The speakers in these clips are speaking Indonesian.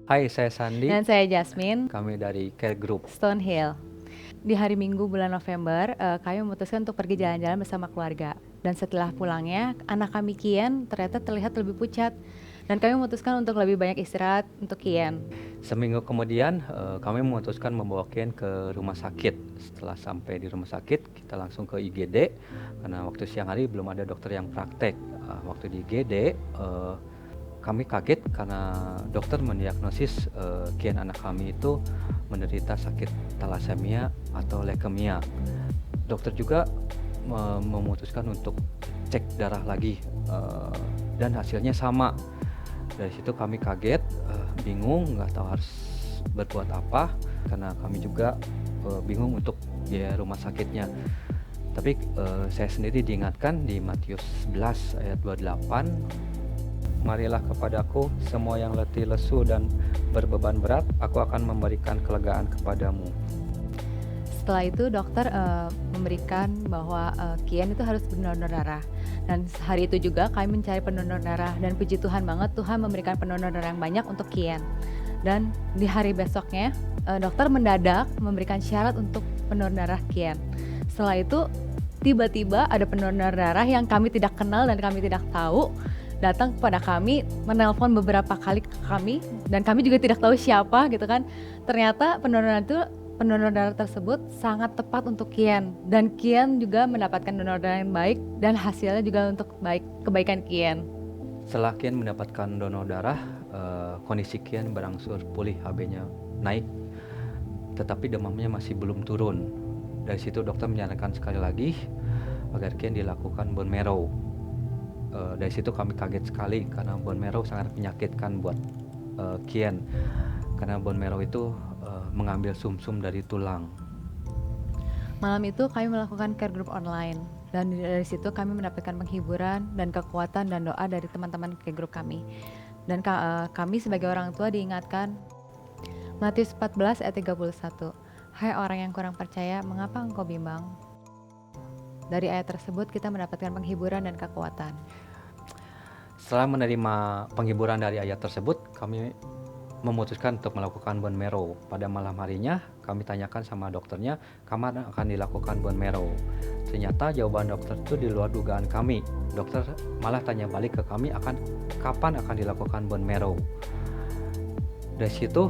Hai, saya Sandi. Dan saya Jasmine, Kami dari Care Group. Stonehill. Di hari Minggu bulan November, kami memutuskan untuk pergi jalan-jalan bersama keluarga. Dan setelah pulangnya, anak kami Kian ternyata terlihat lebih pucat. Dan kami memutuskan untuk lebih banyak istirahat untuk Kian. Seminggu kemudian, kami memutuskan membawa Kian ke rumah sakit. Setelah sampai di rumah sakit, kita langsung ke IGD karena waktu siang hari belum ada dokter yang praktek. Waktu di IGD, kami kaget karena dokter mendiagnosis Kian anak kami itu menderita sakit thalassemia atau leukemia. Dokter juga memutuskan untuk cek darah lagi dan hasilnya sama. Dari situ kami kaget, bingung, nggak tahu harus berbuat apa karena kami juga bingung untuk biaya rumah sakitnya. Tapi saya sendiri diingatkan di Matius 11 ayat 28, marilah kepadaku semua yang letih lesu dan berbeban berat, aku akan memberikan kelegaan kepadamu. Setelah itu dokter memberikan bahwa Kian itu harus berdonor darah. Dan hari itu juga kami mencari pendonor darah. Dan puji Tuhan banget, Tuhan memberikan pendonor darah yang banyak untuk Kian. Dan di hari besoknya, dokter mendadak memberikan syarat untuk pendonor darah Kian. Setelah itu, tiba-tiba ada pendonor darah yang kami tidak kenal dan kami tidak tahu datang kepada kami, menelpon beberapa kali ke kami, dan kami juga tidak tahu siapa gitu kan. Ternyata pendonor darah tersebut sangat tepat untuk Kian, dan Kian juga mendapatkan donor darah yang baik dan hasilnya juga untuk kebaikan Kian. Setelah Kian mendapatkan donor darah, kondisi Kian berangsur pulih, HB-nya naik, tetapi demamnya masih belum turun. Dari situ dokter menyarankan sekali lagi agar Kian dilakukan bone marrow. Dari situ kami kaget sekali karena bone marrow sangat menyakitkan buat Kian, karena bone marrow itu mengambil sumsum dari tulang. Malam itu kami melakukan care group online, dan dari situ kami mendapatkan penghiburan dan kekuatan dan doa dari teman-teman care group kami. Dan kami sebagai orang tua diingatkan Matius 14 ayat 31, hai orang yang kurang percaya, mengapa engkau bimbang? Dari ayat tersebut kita mendapatkan penghiburan dan kekuatan. Setelah menerima penghiburan dari ayat tersebut, kami memutuskan untuk melakukan bone marrow. Pada malam harinya, kami tanyakan sama dokternya, kapan akan dilakukan bone marrow. Ternyata jawaban dokter itu di luar dugaan kami. Dokter malah tanya balik ke kami kapan akan dilakukan bone marrow. Dari situ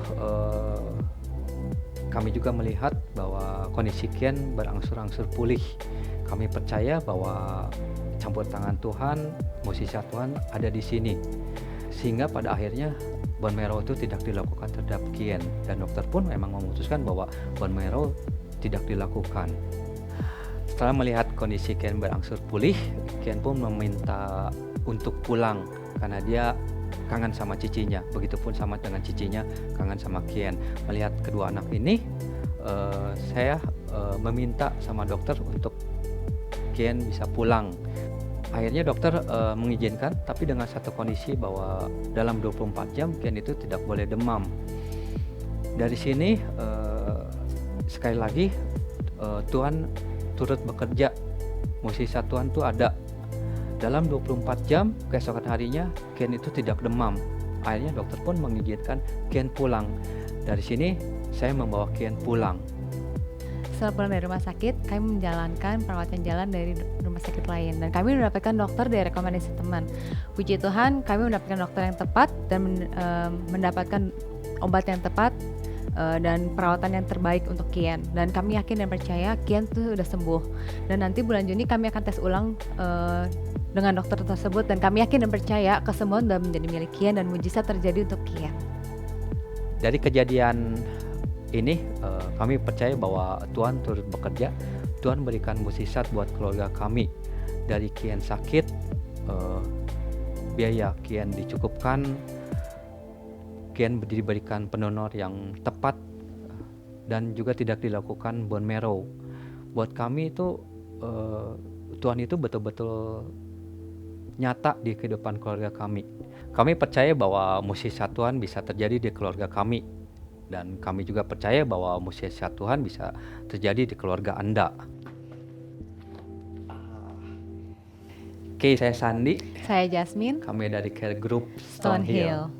kami juga melihat bahwa kondisi Kian berangsur-angsur pulih. Kami percaya bahwa campur tangan Tuhan, mukjizat Tuhan ada di sini. Sehingga pada akhirnya bone marrow itu tidak dilakukan terhadap Kian, dan dokter pun memang memutuskan bahwa bone marrow tidak dilakukan. Setelah melihat kondisi Kian berangsur pulih, Kian pun meminta untuk pulang karena dia kangen sama cicinya. Begitupun sama dengan cicinya kangen sama Kian. Melihat kedua anak ini, saya meminta sama dokter untuk Kian bisa pulang. Akhirnya dokter mengizinkan, tapi dengan satu kondisi bahwa dalam 24 jam Kian itu tidak boleh demam. Dari sini sekali lagi Tuhan turut bekerja. Mukjizat Tuhan itu ada. Dalam 24 jam keesokan harinya Kian itu tidak demam. Akhirnya dokter pun mengizinkan Kian pulang. Dari sini saya membawa Kian pulang. Setelah pulang dari rumah sakit, kami menjalankan perawatan jalan dari rumah sakit lain, dan kami mendapatkan dokter dari rekomendasi teman. Puji Tuhan, kami mendapatkan dokter yang tepat dan mendapatkan obat yang tepat dan perawatan yang terbaik untuk Kian. Dan kami yakin dan percaya Kian tuh udah sembuh. Dan nanti bulan Juni kami akan tes ulang dengan dokter tersebut, dan kami yakin dan percaya kesembuhan sudah menjadi milik Kian dan mujizat terjadi untuk Kian. Dari kejadian ini kami percaya bahwa Tuhan turut bekerja. Tuhan berikan mukjizat buat keluarga kami. Dari Kian sakit, biaya Kian dicukupkan, Kian diberikan pendonor yang tepat, dan juga tidak dilakukan bone marrow. Buat kami itu Tuhan itu betul-betul nyata di kehidupan keluarga kami. Kami percaya bahwa mukjizat Tuhan bisa terjadi di keluarga kami. Dan kami juga percaya bahwa mukjizat Tuhan bisa terjadi di keluarga Anda. Oke, saya Sandi. Saya Jasmine, Kami dari Care Group Stonehill.